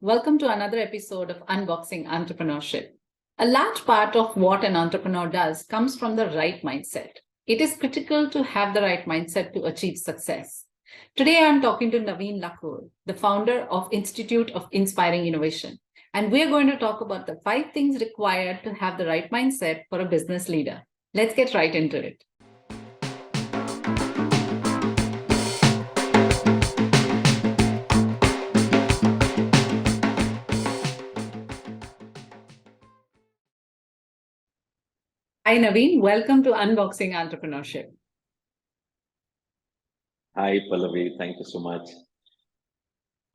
Welcome to another episode of Unboxing Entrepreneurship. A large part of what an entrepreneur does comes from the right mindset. It is critical to have the right mindset to achieve success. Today, I'm talking to Naveen Lakkur, the founder of Institute of Inspiring Innovation. And we're going to talk about the 5 things required to have the right mindset for a business leader. Let's get right into it. Hi, Naveen. Welcome to Unboxing Entrepreneurship. Hi, Pallavi. Thank you so much.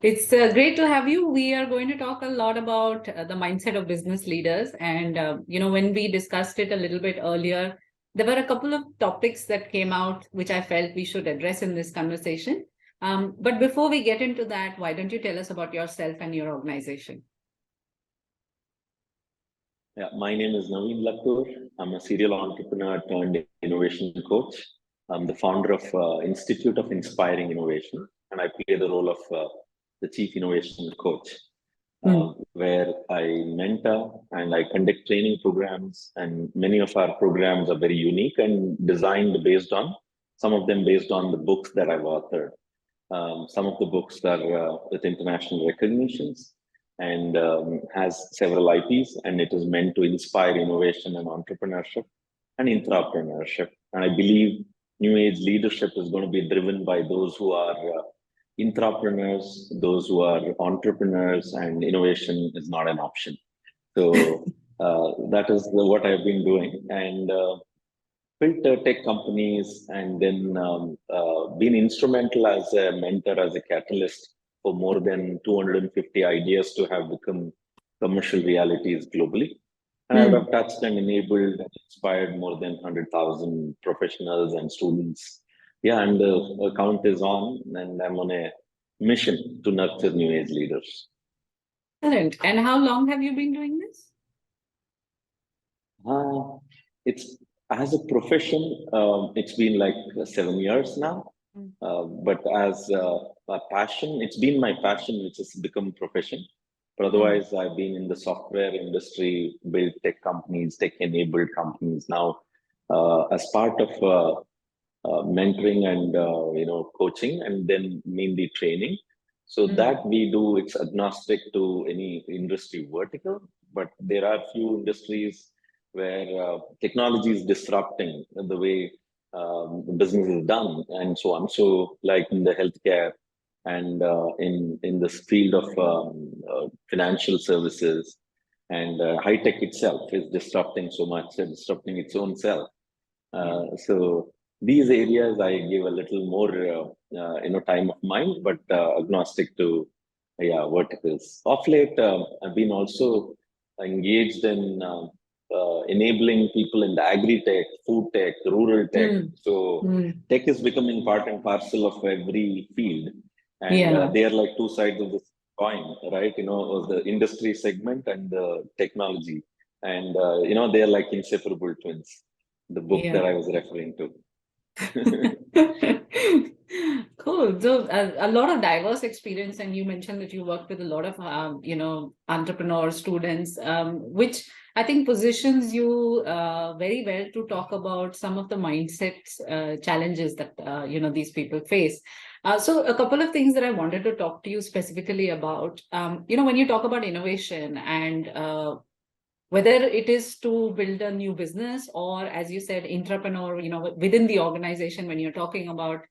It's great to have you. We are going to talk a lot about the mindset of business leaders. And, when we discussed it a little bit earlier, there were a couple of topics that came out which I felt we should address in this conversation. But before we get into that, why don't you tell us about yourself and your organization? Yeah, my name is Naveen Lakkur. I'm a serial entrepreneur turned innovation coach. I'm the founder of Institute of Inspiring Innovation, and I play the role of the Chief Innovation Coach, where I mentor and I conduct training programs. And many of our programs are very unique and designed based on, some of them based on the books that I've authored. Some of the books are with international recognitions and has several IPs, and it is meant to inspire innovation and entrepreneurship and intrapreneurship. And I believe new age leadership is going to be driven by those who are intrapreneurs, those who are entrepreneurs, and innovation is not an option. So that is what I've been doing. And built tech companies, and then been instrumental as a mentor, as a catalyst for more than 250 ideas to have become commercial realities globally. And I've touched and enabled and inspired more than 100,000 professionals and students. Yeah, and the account is on, and I'm on a mission to nurture new age leaders. Excellent. And how long have you been doing this? It's as a profession, it's been like 7 years now. But as a passion, it's been my passion, which has become profession. But otherwise, I've been in the software industry, built tech companies, tech-enabled companies. Now, as part of mentoring and coaching, and then mainly training. So that we do, it's agnostic to any industry vertical. But there are few industries where technology is disrupting the way business is done and so on. So like in the healthcare and in this field of financial services, and high tech itself is disrupting so much, disrupting its own self. So these areas I give a little more time of mind, but agnostic to verticals. Of late, I've been also engaged in enabling people in the agri-tech, food tech, rural tech. So tech is becoming part and parcel of every field. And they are like two sides of the coin, right? The industry segment and the technology. And, they are like inseparable twins, the book that I was referring to. Cool. So a lot of diverse experience, and you mentioned that you worked with a lot of entrepreneurs, students, which I think positions you very well to talk about some of the mindset challenges that these people face. So a couple of things that I wanted to talk to you specifically about. When you talk about innovation and whether it is to build a new business or, as you said, intrapreneur, within the organization, when you're talking about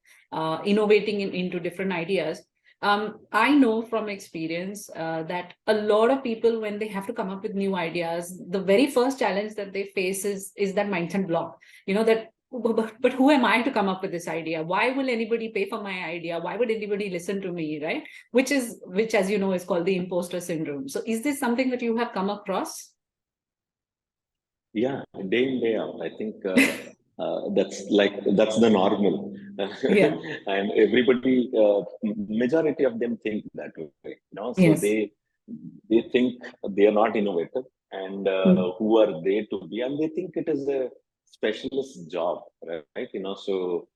innovating into different ideas, I know from experience that a lot of people, when they have to come up with new ideas, the very first challenge that they face is that mindset block, but who am I to come up with this idea? Why will anybody pay for my idea? Why would anybody listen to me, right? Which, as you know, is called the imposter syndrome. So is this something that you have come across? Yeah, day in, day out. I think that's the normal. And everybody, majority of them think that way. So they think they are not innovative, and who are they to be? And they think it is a specialist job, right? So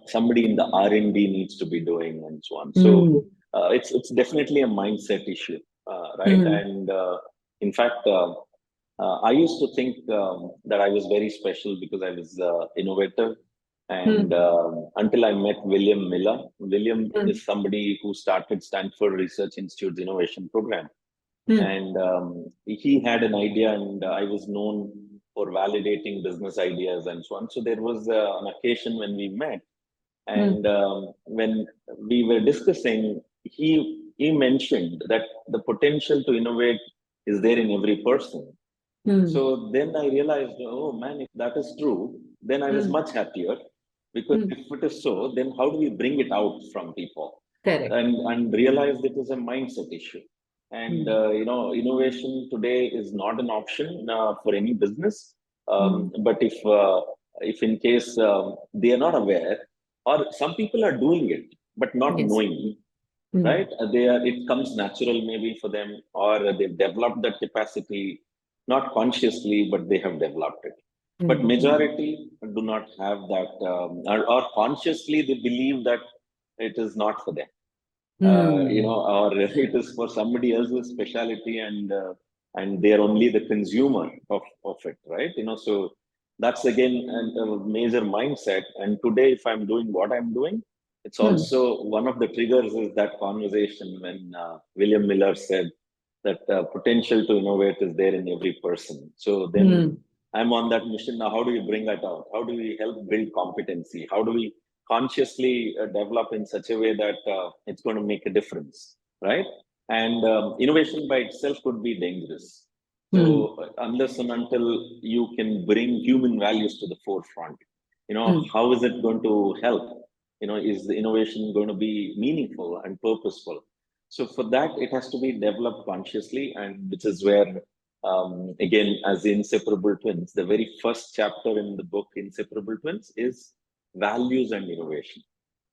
somebody in the R&D needs to be doing, and so on. So it's definitely a mindset issue, right? And in fact, I used to think that I was very special because I was innovative. And until I met William Miller. William is somebody who started Stanford Research Institute's innovation program. And he had an idea, and I was known for validating business ideas and so on. So there was an occasion when we met, and when we were discussing, he mentioned that the potential to innovate is there in every person. So then I realized, oh man, if that is true, then I was much happier, because if it is so, then how do we bring it out from people? Correct. And realize it is a mindset issue. And innovation today is not an option for any business. But if in case they are not aware, or some people are doing it but not Yes. knowing, right? It comes natural maybe for them, or they've developed that capacity, not consciously, but they have developed it. But majority do not have that, or consciously they believe that it is not for them. Or it is for somebody else's specialty, and they are only the consumer of it, right? So that's again a major mindset. And today, if I'm doing what I'm doing, it's also one of the triggers is that conversation when William Miller said that potential to innovate is there in every person. So then I'm on that mission now. How do we bring that out? How do we help build competency? How do we consciously develop in such a way that it's going to make a difference, right? And innovation by itself could be dangerous. So unless and until you can bring human values to the forefront, how is it going to help? Is the innovation going to be meaningful and purposeful? So for that, it has to be developed consciously, and which is where, again, as Inseparable Twins, the very first chapter in the book Inseparable Twins is values and innovation.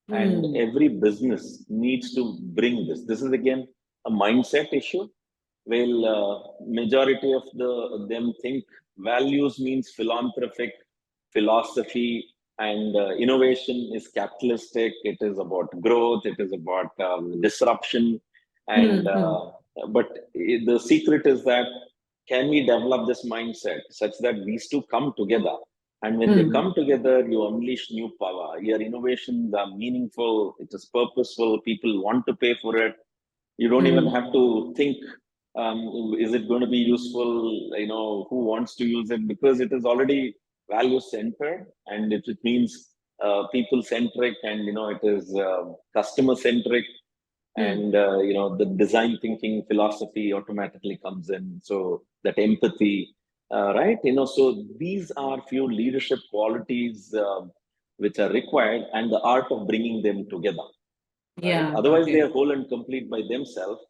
And every business needs to bring this. This is again a mindset issue. Well, majority of them think values means philanthropic philosophy, and innovation is capitalistic. It is about growth. It is about disruption. And but the secret is that, can we develop this mindset such that these two come together? And when they come together, you unleash new power. Your innovations are meaningful. It is purposeful. People want to pay for it. You don't even have to think, is it going to be useful? Who wants to use it? Because it is already value centered, and it means people centric, and it is customer centric, and the design thinking philosophy automatically comes in. So that empathy. Right, so these are few leadership qualities which are required, and the art of bringing them together. Right? Yeah. Otherwise, they are whole and complete by themselves.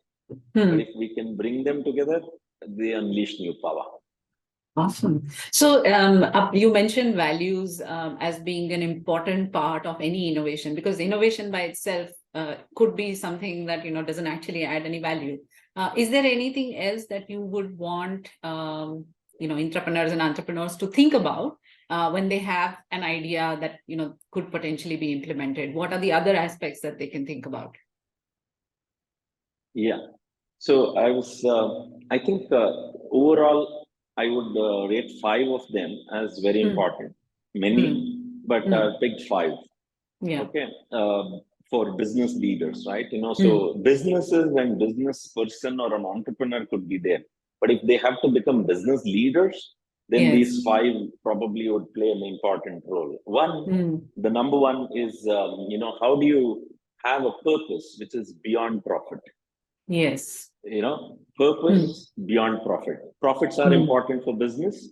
But if we can bring them together, they unleash new power. Awesome. So you mentioned values as being an important part of any innovation, because innovation by itself could be something that doesn't actually add any value. Is there anything else that you would want entrepreneurs and entrepreneurs to think about when they have an idea that could potentially be implemented? What are the other aspects that they can think about? Yeah. So I think overall, I would rate 5 of them as very important. Many, but pick 5. Yeah. Okay. For business leaders, right? So businesses and business person or an entrepreneur could be there. But if they have to become business leaders, then these 5 probably would play an important role. The number one is, how do you have a purpose which is beyond profit? Yes. Purpose beyond profit. Profits are important for business,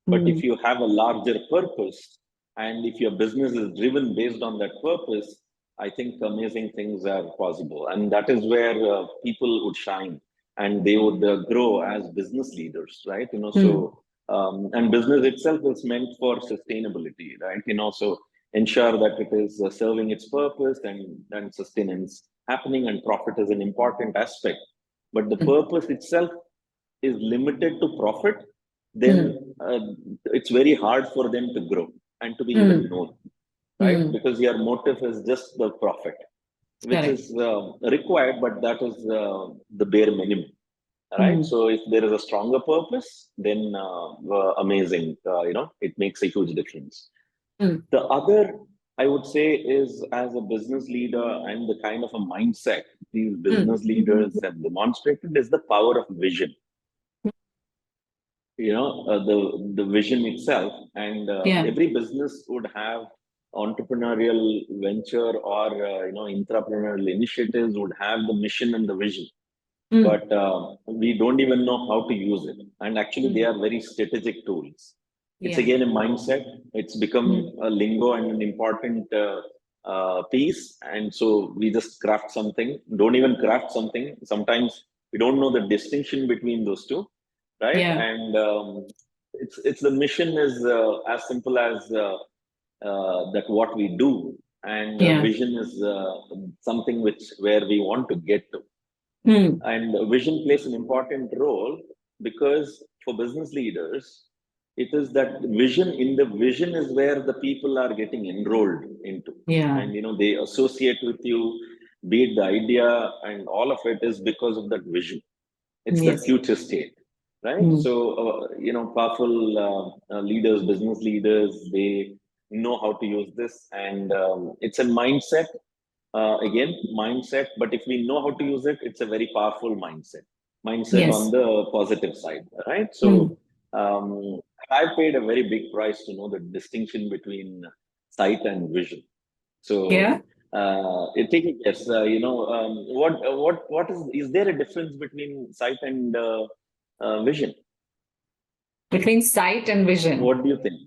but if you have a larger purpose, and if your business is driven based on that purpose, I think amazing things are possible. And that is where people would shine, and they would grow as business leaders, right? So, and business itself is meant for sustainability, right? So ensure that it is serving its purpose, and sustenance happening, and profit is an important aspect. But the purpose itself is limited to profit, then it's very hard for them to grow and to be even known, right? Because your motive is just the profit. which is required, but that is the bare minimum. Right. So if there is a stronger purpose, then amazing. It makes a huge difference. The other, I would say, is as a business leader and the kind of a mindset these business leaders have demonstrated is the power of vision. The vision itself, and every business would have entrepreneurial venture or entrepreneurial initiatives would have the mission and the vision. But we don't even know how to use it. And actually, they are very strategic tools. It's again a mindset. It's become a lingo and an important piece. And so we just craft something, don't even craft something. Sometimes we don't know the distinction between those two, right? And it's the mission is as simple as that what we do. And vision is something where we want to get to. And vision plays an important role because for business leaders, it is that vision. In the vision is where the people are getting enrolled into. And they associate with you, be it the idea, and all of it is because of that vision. It's the future state, right? So powerful leaders, business leaders, they know how to use this, and it's a mindset. Again, mindset, but if we know how to use it, it's a very powerful mindset on the positive side, right? So I paid a very big price to know the distinction between sight and vision. So take a guess. What is there a difference between sight and vision? Between sight and vision, what do you think?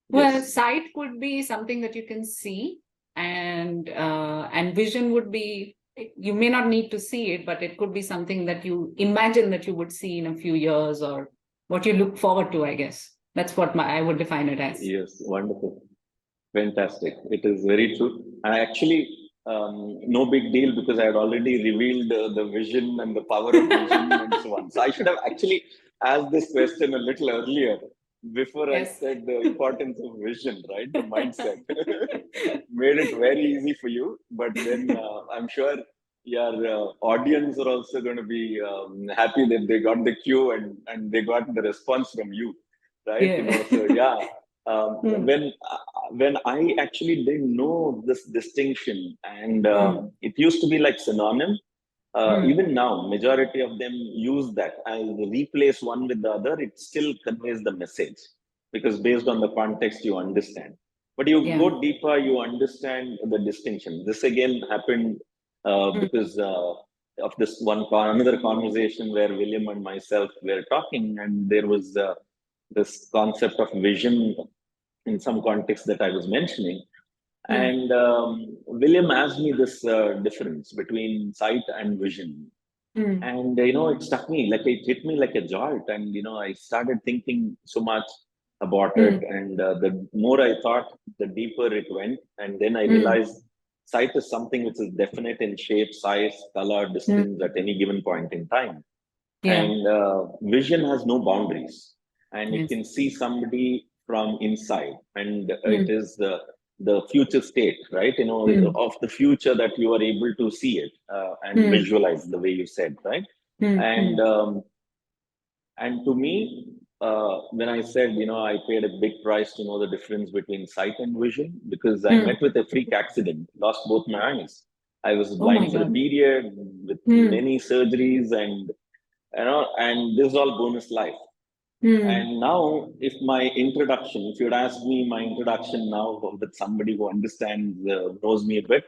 Well, sight could be something that you can see, and vision would be, you may not need to see it, but it could be something that you imagine that you would see in a few years, or what you look forward to, I guess. That's what I would define it as. Yes, wonderful. Fantastic. It is very true. And actually, no big deal, because I had already revealed the vision and the power of vision and so on. So I should have actually asked this question a little earlier, before I said the importance of vision, right? The mindset. Made it very easy for you. But then I'm sure your audience are also going to be happy that they got the cue and they got the response from you, right? So when I actually didn't know this distinction, and it used to be like synonym. Even now, majority of them use that as replace one with the other. It still conveys the message, because based on the context you understand. But you go deeper, you understand the distinction. This again happened because of this another conversation where William and myself were talking, and there was this concept of vision in some context that I was mentioning. And William asked me this difference between sight and vision. And, it struck me, like it hit me like a jolt. And, I started thinking so much about it. And the more I thought, the deeper it went. And then I realized sight is something which is definite in shape, size, color, distance at any given point in time. And vision has no boundaries. And you can see somebody from inside. And it is the future state, right? Of the future that you are able to see it and visualize, the way you said, right? And to me, when I said, I paid a big price to know the difference between sight and vision, because I met with a freak accident, lost both my eyes. I was blind for a period with many surgeries, and this is all bonus life. And now, if you'd ask me my introduction now with somebody who understands, knows me a bit,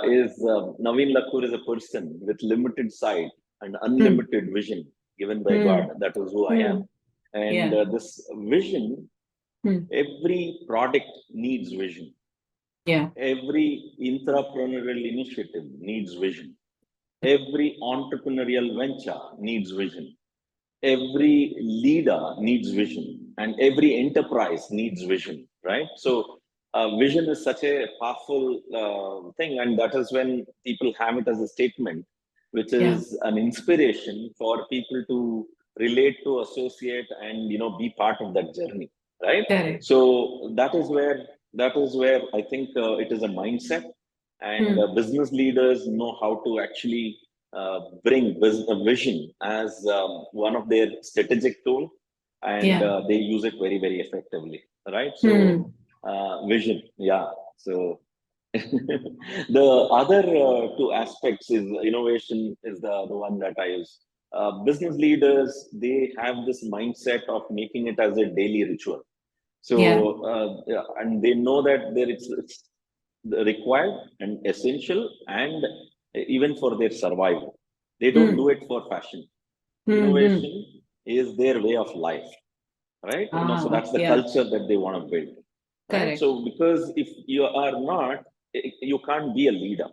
is Naveen Lakkur is a person with limited sight and unlimited vision given by God. That is who I am. And this vision, every product needs vision. Every entrepreneurial initiative needs vision. Every entrepreneurial venture needs vision. Every leader needs vision, and every enterprise needs vision, right? So vision is such a powerful thing, and that is when people have it as a statement, which is an inspiration for people to relate to, associate, and be part of that journey, right? So that is where I think it is a mindset. and business leaders know how to actually bring vision as one of their strategic tool, and Yeah. they use it very, very effectively, right? So Hmm. vision, yeah. So the other two aspects is innovation is the one that I use. Business leaders, they have this mindset of making it as a daily ritual. Yeah. So, yeah, and they know that it's required and essential, and even for their survival. They don't do Hmm. it for fashion. Hmm. Innovation is their way of life, right? So Ah, that's the yeah. culture that they want to build, right? Correct. So because if you are not, you can't be a leader,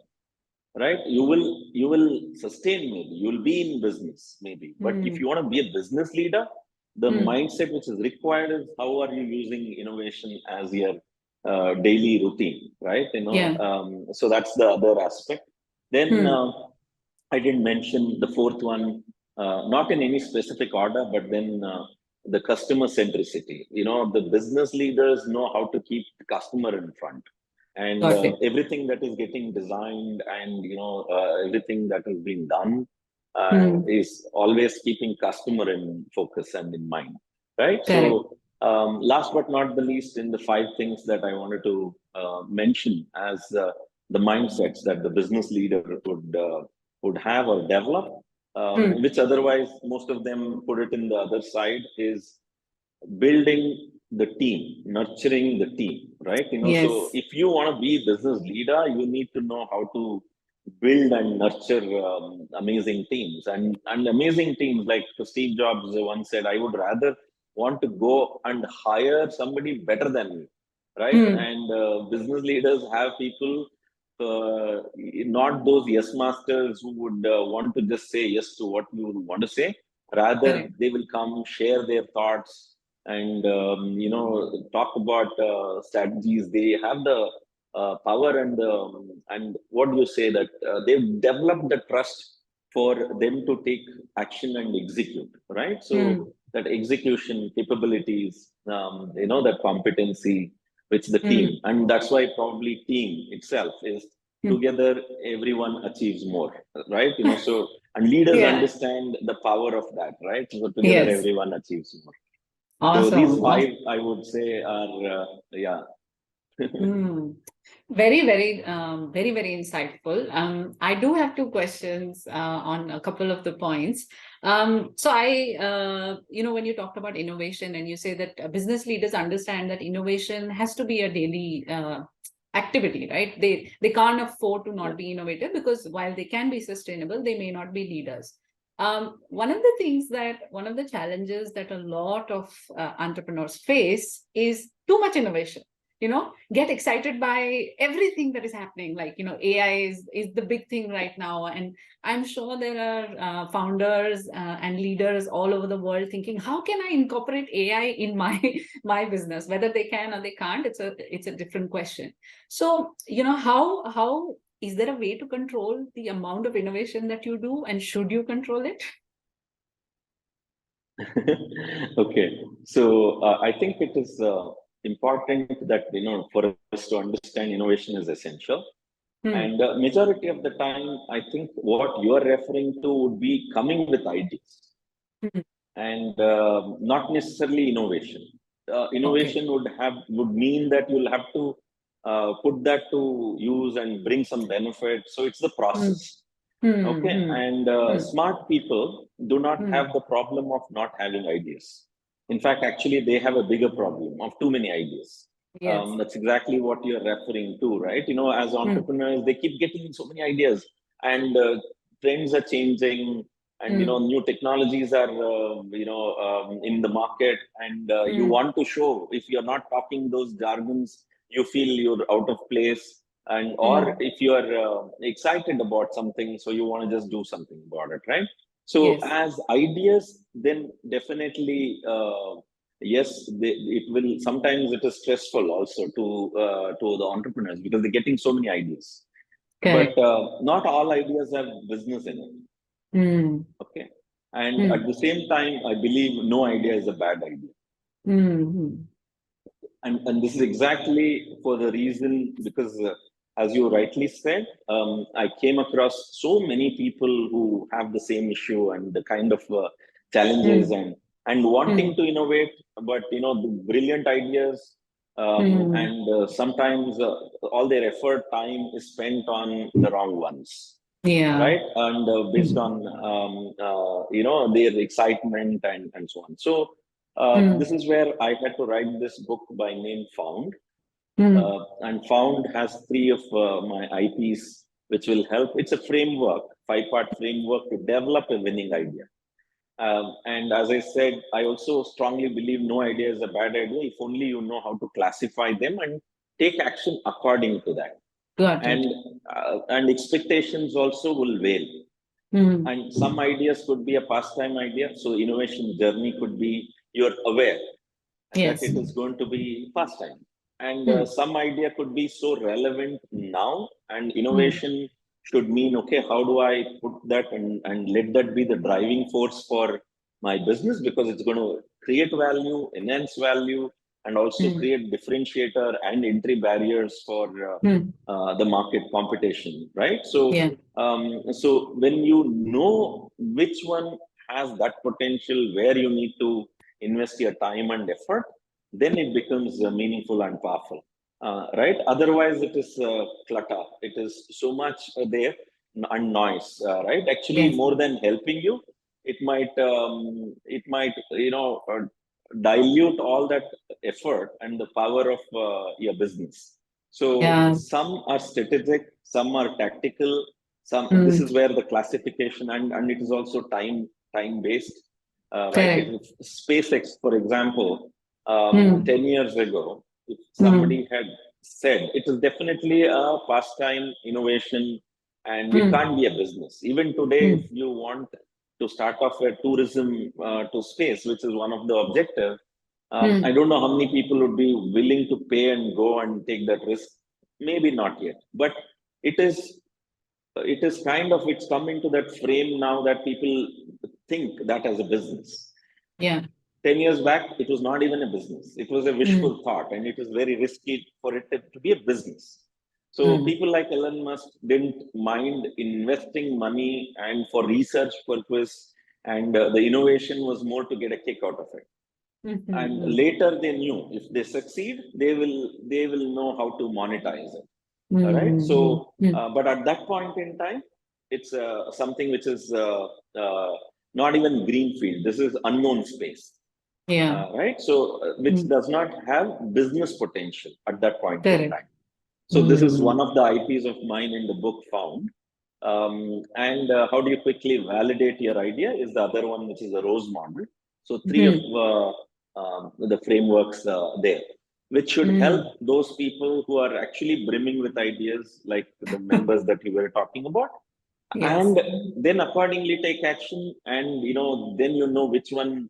right? You will sustain, maybe you will be in business maybe, but if Hmm. you want to be a business leader, the Hmm. mindset which is required is how are you using innovation as your daily routine, right? Yeah. So that's the other aspect. Then Hmm. I didn't mention the fourth one, not in any specific order, but then the customer centricity. The business leaders know how to keep the customer in front, and Got it. everything that is getting designed, and everything that is being done Hmm. is always keeping customer in focus and in mind, right? So Correct. last but not the least, in the five things that I wanted to mention as the mindsets that the business leader would have or develop, Hmm. which otherwise most of them put it in the other side, is building the team, nurturing the team, right? So Yes. if you want to be business leader, you need to know how to build and nurture amazing teams, and amazing teams. Like Steve Jobs once said, I would rather want to go and hire somebody better than me, right? Hmm. And business leaders have people, not those yes masters who would want to just say yes to what you want to say. Rather, Correct. they will come, share their thoughts, and talk about strategies. They have the power, and what do you say, that they've developed the trust for them to take action and execute, right? So Hmm. that execution capabilities, that competency with the team, Hmm. and that's why probably team itself is Hmm. together everyone achieves more, right? So, and leaders Yeah. understand the power of that, right? So together Yes. everyone achieves more. So these Awesome. five, Awesome. I would say, are yeah. Hmm. Very, very, very, very insightful. I do have two questions on a couple of the points. So when you talked about innovation and you say that business leaders understand that innovation has to be a daily activity, right? They can't afford to Yeah. not be innovative, because while they can be sustainable, they may not be leaders. One of the challenges that a lot of entrepreneurs face is too much innovation. Get excited by everything that is happening, like AI is the big thing right now, and I'm sure there are founders and leaders all over the world thinking, how can I incorporate AI in my my business? Whether they can or they can't, it's a different question. So how is there a way to control the amount of innovation that you do, and should you control it? Okay, so I think it is important that for us to understand innovation is essential, Hmm. and majority of the time, I think what you are referring to would be coming with ideas, Hmm. and not necessarily innovation. Okay. Innovation would mean that you'll have to put that to use and bring some benefit. So it's the Hmm. process. Hmm. Okay, Hmm. and Hmm. smart people do not Hmm. have the problem of not having ideas. In fact, actually, they have a bigger problem of too many ideas. Yes. That's exactly what you're referring to, right? As Hmm. entrepreneurs, they keep getting so many ideas, and trends are changing, and Hmm. new technologies are in the market, and you Hmm. want to show. If you're not talking those jargons, you feel you're out of place, and or Hmm. if you are excited about something, so you want to just do something about it, right? So Yes. as ideas, then definitely yes, it will sometimes, it is stressful also to the entrepreneurs, because they're getting so many ideas, but Correct. not all ideas have business in it. Hmm. Okay, and at Hmm. the same time, I believe no idea is a bad idea, Hmm. and this is exactly for the reason, because as you rightly said, I came across so many people who have the same issue and the kind of challenges Mm. and wanting Mm. to innovate, but the brilliant ideas, Mm. and sometimes all their effort time is spent on the wrong ones, Yeah. right? And based Mm. on their excitement and so on. So Mm. this is where I had to write this book by name Found. Mm. And Found has three of my IPs, which will help. It's a framework, five-part framework to develop a winning idea. And as I said, I also strongly believe no idea is a bad idea if only you know how to classify them and take action according to that. Got And it. expectations also will vary. Mm. And some ideas could be a pastime idea. So innovation journey could be you're aware that Yes. it is going to be pastime. And Mm. some idea could be so relevant now, and Mm. innovation should mean, okay, how do I put that and let that be the driving force for my business, because it's going to create value, enhance value, and also Mm. create differentiator and entry barriers for Mm. the market competition, right? So, Yeah. so when you know which one has that potential, where you need to invest your time and effort, then it becomes meaningful and powerful, right? Otherwise, it is clutter. It is so much there and noise, right? Actually, Yes. more than helping you, it might dilute all that effort and the power of your business. So Yeah. some are strategic, some are tactical. Some this Mm. is where the classification and it is also time based, right? If Correct. SpaceX, for example, Mm. 10 years ago, if Mm. somebody had said it is definitely a pastime innovation and it Mm. can't be a business. Even today, if Mm. you want to start off a tourism to space, which is one of the objectives, I Mm. don't know how many people would be willing to pay and go and take that risk. Maybe not yet, but it is it's come into that frame now that people think that as a business. Yeah. 10 years back, it was not even a business. It was a Mm. wishful thought, and it was very risky for it to be a business. So Mm. people like Elon Musk didn't mind investing money and for research purpose, and the innovation was more to get a kick out of it. And Mm-hmm. later they knew if they succeed, they will know how to monetize it. All right. Mm-hmm. So, but at that point in time, it's something which is not even greenfield. This is unknown space, Yeah. right? So, which Mm. does not have business potential at that point in Correct. time. So, this is Mm. one of the IPs of mine in the book Found. And how do you quickly validate your idea is the other one, which is the Rose model. So, three of Mm. the frameworks there, which should help Mm. those people who are actually brimming with ideas, like the members that you were talking about, Yes. and then accordingly take action, and then which one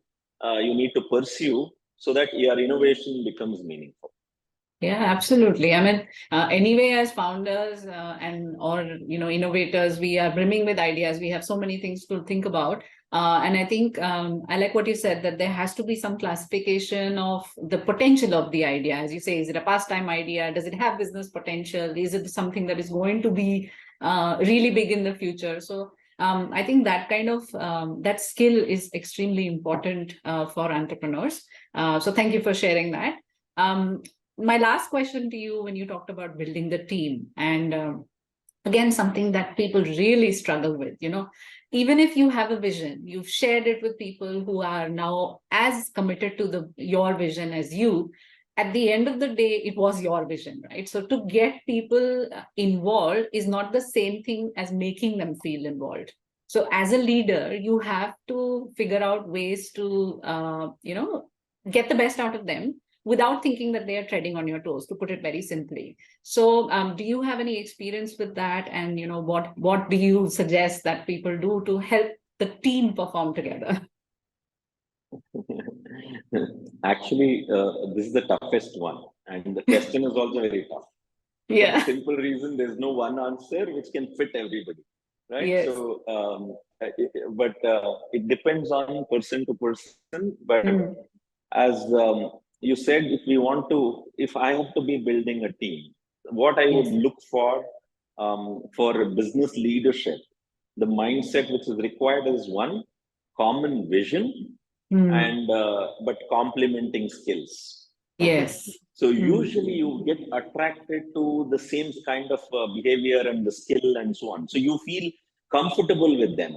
you need to pursue so that your innovation becomes meaningful. Yeah, absolutely. I mean, anyway, as founders and or innovators, we are brimming with ideas. We have so many things to think about, and I think I like what you said, that there has to be some classification of the potential of the idea. As you say, is it a pastime idea? Does it have business potential? Is it something that is going to be really big in the future? So I think that kind of that skill is extremely important for entrepreneurs. So thank you for sharing that. My last question to you, when you talked about building the team, and again, something that people really struggle with, even if you have a vision, you've shared it with people who are now as committed to your vision as you. At the end of the day, it was your vision, right? So to get people involved is not the same thing as making them feel involved. So as a leader, you have to figure out ways to get the best out of them without thinking that they are treading on your toes, to put it very simply. So, do you have any experience with that? And what do you suggest that people do to help the team perform together? Actually, this is the toughest one, and the question is also very tough for the Yeah. simple reason there's no one answer which can fit everybody, right? Yes. So, but it depends on person to person. But Mm. as you said, if I have to be building a team, what I would Yes. look for business leadership, the mindset which is required is one, common vision, Mm. and but complementing skills. Okay, Yes. so Mm. usually you get attracted to the same kind of behavior and the skill and so on. So you feel comfortable with them.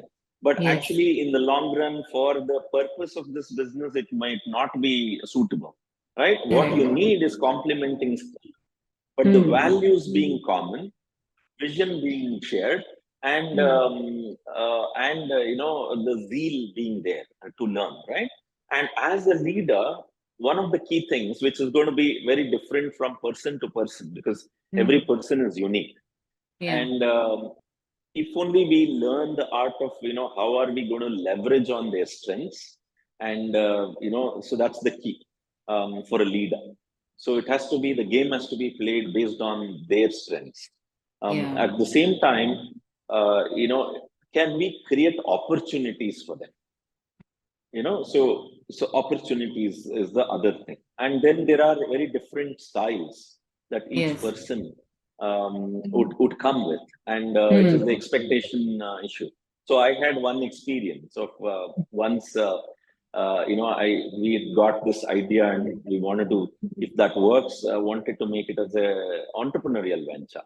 But Yes. actually, in the long run, for the purpose of this business, it might not be suitable, right? What you Correct. need is complementing skill, but the Mm. values being common, vision being shared, and Mm. the zeal being there to learn, right? And as a leader, one of the key things which is going to be very different from person to person, because every Mm. person is unique, Yeah. and if only we learn the art of how are we going to leverage on their strengths, and so that's the key for a leader. So it has to be, the game has to be played based on their strengths. Yeah. At the same time, can we create opportunities for them? So opportunities is the other thing, and then there are very different styles that each Yes. person would come with, and it is the Mm. expectation issue. So I had one experience of once I we got this idea, and we wanted to, if that works, wanted to make it as a entrepreneurial venture.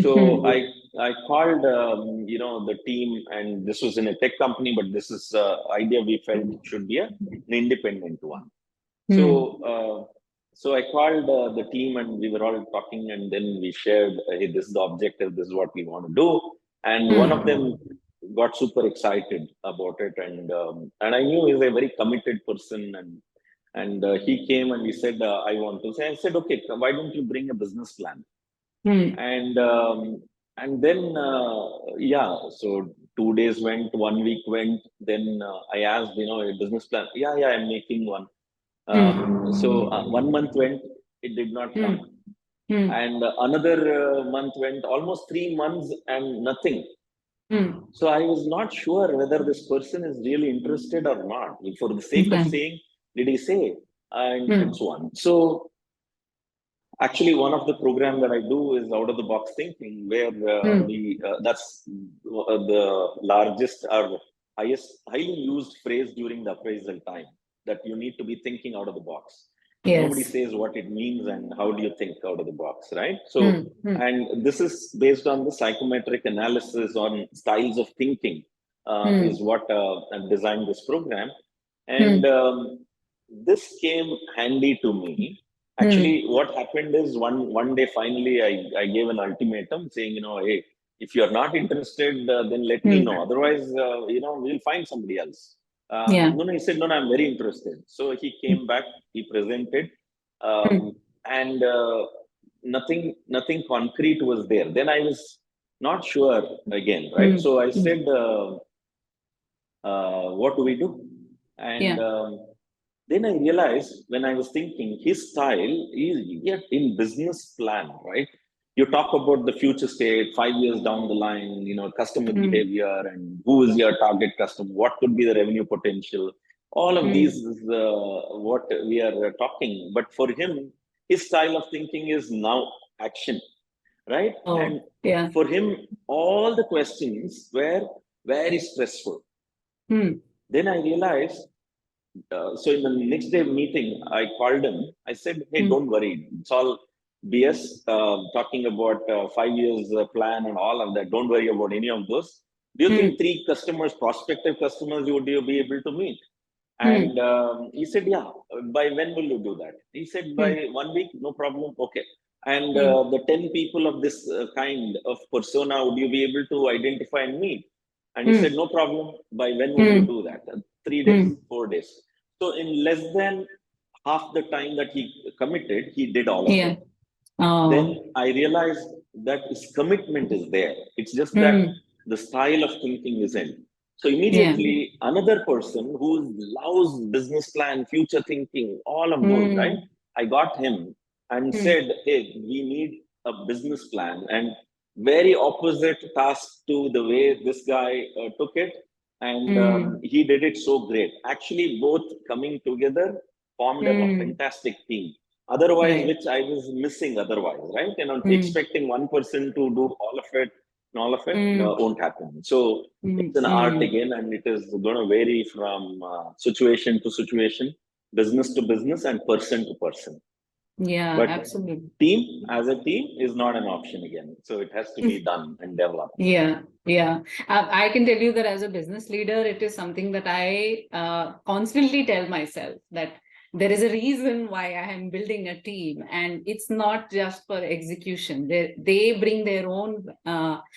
So Mhm. I called the team, and this was in a tech company, but this is idea we felt should be an independent one. So Mm. so I called the team, and we were all talking, and then we shared, hey, this is the objective, this is what we want to do, and one of Mm. them got super excited about it, and I knew he's a very committed person, and he came and he said, I want to say. I said, okay, why don't you bring a business plan? Mm. And then yeah, so 2 days went, 1 week went, then I asked, a business plan, yeah, I'm making one. So Mm. 1 month went, it did not come, Mm. Mm. and another month went, almost 3 months, and nothing. Mm. So I was not sure whether this person is really interested or not, for the sake of Okay. saying, did he say, and Mm. so on. So actually, one of the program that I do is out of the box thinking, where Mm. we that's the largest or highest highly used phrase during the appraisal time, that you need to be thinking out of the box. Nobody Yes. says what it means and how do you think out of the box, right? So, Mm. Mm. and this is based on the psychometric analysis on styles of thinking, is Mm. what I've designed this program, and Mm. this came handy to me. Mm. Actually, what happened is, one day finally I gave an ultimatum saying, hey, if you're not interested, then let me know. Mm. Otherwise, we'll find somebody else. Yeah. No, he said, no, I'm very interested. So he Mm. came back, he presented, Mm. and nothing concrete was there. Then I was not sure again, right? Mm. So I Mm. said, what do we do? And Yeah. then I realized, when I was thinking, his style is yet in business plan, right? You talk about the future state, 5 years down the line, customer Mm. behavior, and who is your target customer, what could be the revenue potential. All of these Mm. is what we are talking. But for him, his style of thinking is now action, right? And Oh, yeah. for him, all the questions were very stressful. Mm. Then I realized, so in the next day meeting, I called him. I said, "Hey, Mm. don't worry. It's all BS. Talking about 5 years plan and all of that. Don't worry about any of those. Do you think Mm. three customers, prospective customers, would you be able to meet?" Mm. And he said, "Yeah. By when will you do that?" He said, "By Mm. 1 week. No problem. Okay." And Mm. the 10 people of this kind of persona, would you be able to identify and meet? And he said, Mm. "No problem. By when would you Mm. do that?" 3 days, Mm. 4 days. So in less than half the time that he committed, he did all of Yeah. it. Then Oh. I realized that his commitment is there. It's just that Mm. the style of thinking isn't. So Yeah. immediately another person who loves business plan, future thinking, all of those, right? Mm. I got him and Mm. said, hey, we need a business plan. And very opposite task to the way this guy took it. And Mm. he did it so great. Actually, both coming together formed a Mm. fantastic team. otherwise, Right. which I was missing otherwise, right? Mm. Expecting one person to do all of it and all of it Mm. won't happen. So Mm. it's an art Mm. again, and it is going to vary from situation to situation, business to business, and person to person. Yeah, But absolutely. team as a team is not an option again. So it has to be done and developed. Yeah, yeah. I can tell you that as a business leader, it is something that I constantly tell myself that there is a reason why I am building a team, and it's not just for execution. They bring their own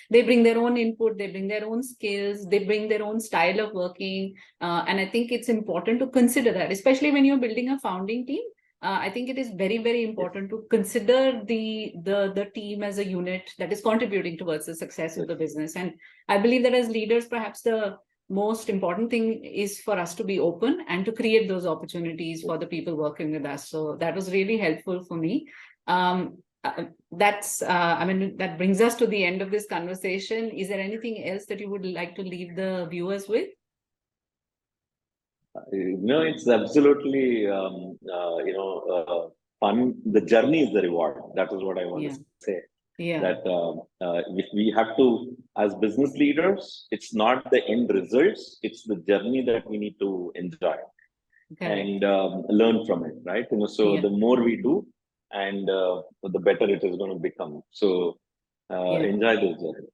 they bring their own input, they bring their own skills, they bring their own style of working, and I think it's important to consider that, especially when you're building a founding team. I think it is very, very Yes, important to consider the team as a unit that is contributing towards the success of yes, the business. And I believe that as leaders, perhaps the most important thing is for us to be open and to create those opportunities yes. for the people working with us. So that was really helpful for me. I mean, that brings us to the end of this conversation. Is there anything else that you would like to leave the viewers with? No, it's absolutely fun. The journey is the reward. That is what I want Yeah, to say. yeah, That if we have to, as business leaders, it's not the end results; it's the journey that we need to enjoy correct. and learn from it, right? So Yeah, the more we do, and the better it is going to become. So yeah. enjoy this journey.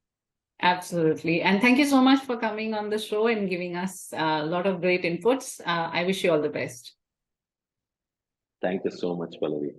Absolutely. And thank you so much for coming on the show and giving us a lot of great inputs. I wish you all the best. Thank you so much, Pallavi.